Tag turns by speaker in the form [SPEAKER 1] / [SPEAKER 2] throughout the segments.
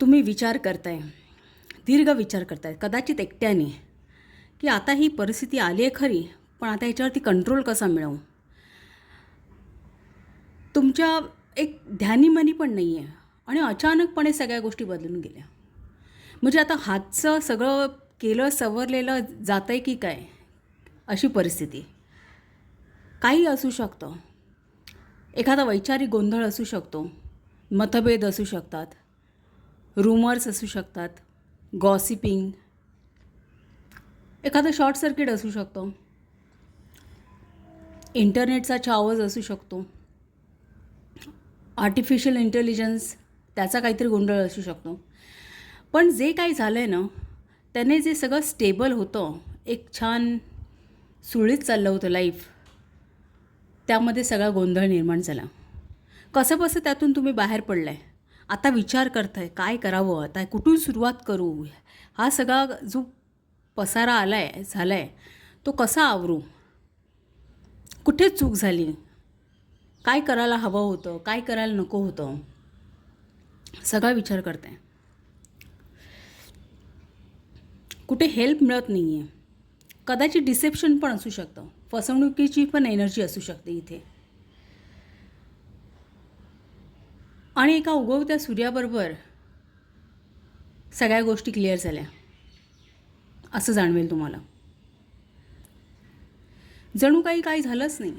[SPEAKER 1] तुम्ही विचार करताय, दीर्घ विचार करताय, कदाचित एकट्याने, की आता ही परिस्थिती आली आहे खरी, पण आता याच्यावरती कंट्रोल कसा मिळवू. तुमच्या एक ध्यानीमनी पण नाही आहे आणि अचानकपणे सगळ्या गोष्टी बदलून गेल्या. म्हणजे आता हातचं सगळं केलं सवरलेलं जातं आहे की काय, अशी परिस्थिती. काही असू शकतं. एखादा वैचारिक गोंधळ असू शकतो, मतभेद असू शकतात, रूमर्स असू शकतात, गॉसिपिंग, एखादं शॉर्ट सर्किट असू शकतो, इंटरनेटचा आवाज असू शकतो, आर्टिफिशियल इंटेलिजन्स त्याचा काहीतरी गोंधळ असू शकतो. पण जे काही झालं आहे ना, त्याने जे सगळं स्टेबल होतं, एक छान सुरळीत चाललं होतं लाईफ, त्यामध्ये सगळा गोंधळ निर्माण झाला. कसंबसं त्यातून तुम्ही बाहेर पडलाय. आता विचार करताय काय करावं, आता कुठून सुरुवात करू. हा सगळा जो पसारा झाला आहे तो कसा आवरू, कुठे चूक झाली, काय करायला हवं होतं, काय करायला नको होतं, सगळा विचार करताय. कुठे हेल्प मिळत नाही आहे. कदाचित डिसेप्शन पण असू शकतं, फसवणुकीची पण एनर्जी असू शकते इथे. आणि एका उगवत्या सूर्याबरोबर सगळ्या गोष्टी क्लिअर झाल्या असं जाणवेल तुम्हाला. जणू काही झालंच नाही.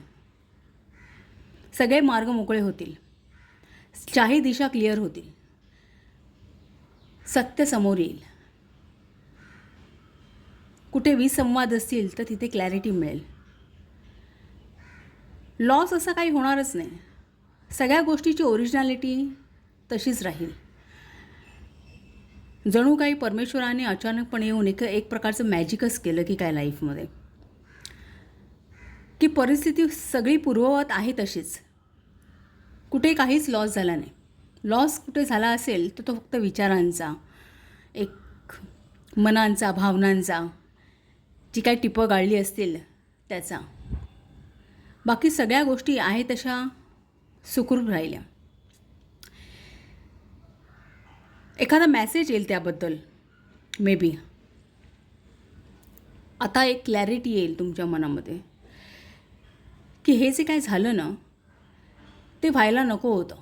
[SPEAKER 1] सगळे मार्ग मोकळे होतील, चाही दिशा क्लिअर होतील, सत्य समोर येईल. कुठे विसंवाद असतील तर तिथे क्लॅरिटी मिळेल. लॉस असा काही होणारच नाही. सगळ्या गोष्टीची ओरिजिनॅलिटी तशीच राहील. जणू काही परमेश्वराने अचानकपणे येऊन एक प्रकारचं मॅजिकच केलं की काय लाईफमध्ये, की परिस्थिती सगळी पूर्ववत आहे तशीच. कुठे काहीच लॉस झाला नाही. लॉस कुठे झाला असेल तर तो फक्त विचारांचा, एक मनांचा, भावनांचा, जी काही टिपं गाळली असतील त्याचा. बाकी सगळ्या गोष्टी आहे तशा सुखरूप राहिल्या. एखादा मेसेज येईल त्याबद्दल, मे बी आता एक क्लॅरिटी येईल तुमच्या मनामध्ये की हे जे काय झालं ना ते व्हायला नको होतं.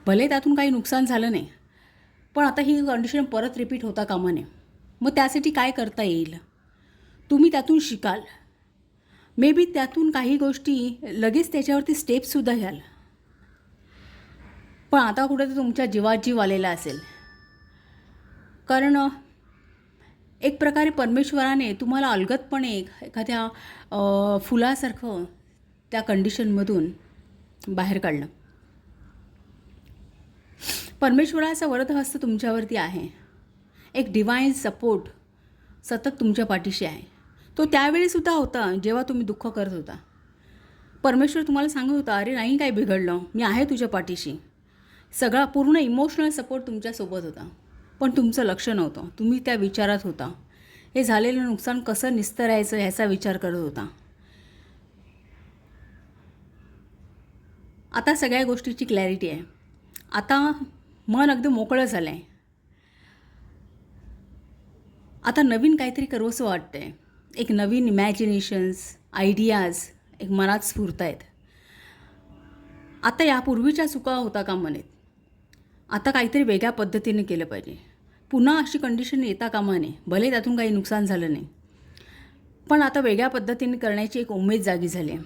[SPEAKER 1] भले त्यातून काही नुकसान झालं नाही, पण आता ही कंडिशन परत रिपीट होता कामा नये. मग त्यासाठी काय करता येईल, तुम्ही त्यातून शिकाल. मे बी त्यातून काही गोष्टी लगेच त्याच्यावरती स्टेप्ससुद्धा घ्याल. पण आता कुठे तुमच्या जीवात जीव आलेला असेल, कारण एक प्रकारे परमेश्वराने तुम्हाला अलगदपणे एखाद्या फुलासारखं त्या कंडिशनमधून बाहेर काढलं. परमेश्वराचा वरदहस्त तुमच्यावरती आहे. एक डिवाइन सपोर्ट सतत तुमच्या पाठीशी आहे. तो त्यावेळीसुद्धा होता जेव्हा तुम्ही दुःख करत होता. परमेश्वर तुम्हाला सांगत होता, अरे नाही काय बिघडलं, मी आहे तुझ्या पाठीशी. सगळा पूर्ण इमोशनल सपोर्ट तुमच्यासोबत होता. पण तुमचं लक्ष नव्हतं. तुम्ही त्या विचारात होता. हे झालेलं नुकसान कसं निस्तरायचं ह्याचा विचार करत होता. आता सगळ्या गोष्टीची क्लॅरिटी आहे. आता मन अगदी मोकळं झालं आहे. आता नवीन काहीतरी करूसं वाटतं आहे. एक नवीन इमॅजिनेशन्स, आयडियाज एक मनात स्फुरत आहेत. आता यापूर्वीच्या चुका होता कामा नयेत. आता काहीतरी वेगळ्या पद्धतीने केलं पाहिजे. पुन्हा अशी कंडिशन येता कामा नये. भले त्यातून काही नुकसान झालं नाही, पण आता वेगळ्या पद्धतीने करण्याची एक उमेद जागी झाली आहे.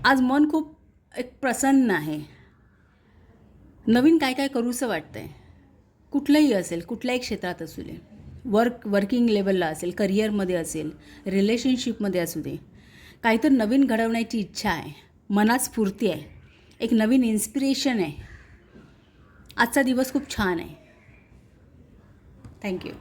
[SPEAKER 1] आज मन खूप एक प्रसन्न आहे. नवीन काय करूसं वाटतं आहे. कुठलंही असेल, कुठल्याही क्षेत्रात असू दे, वर्किंग लेवलला असेल, करिअरमध्ये असेल, रिलेशनशिपमध्ये असू दे, काहीतरी नवीन घडवण्याची इच्छा आहे, मनात स्फूर्ती आहे, एक नवीन इन्स्पिरेशन आहे. आजचा दिवस खूप छान आहे. थँक्यू.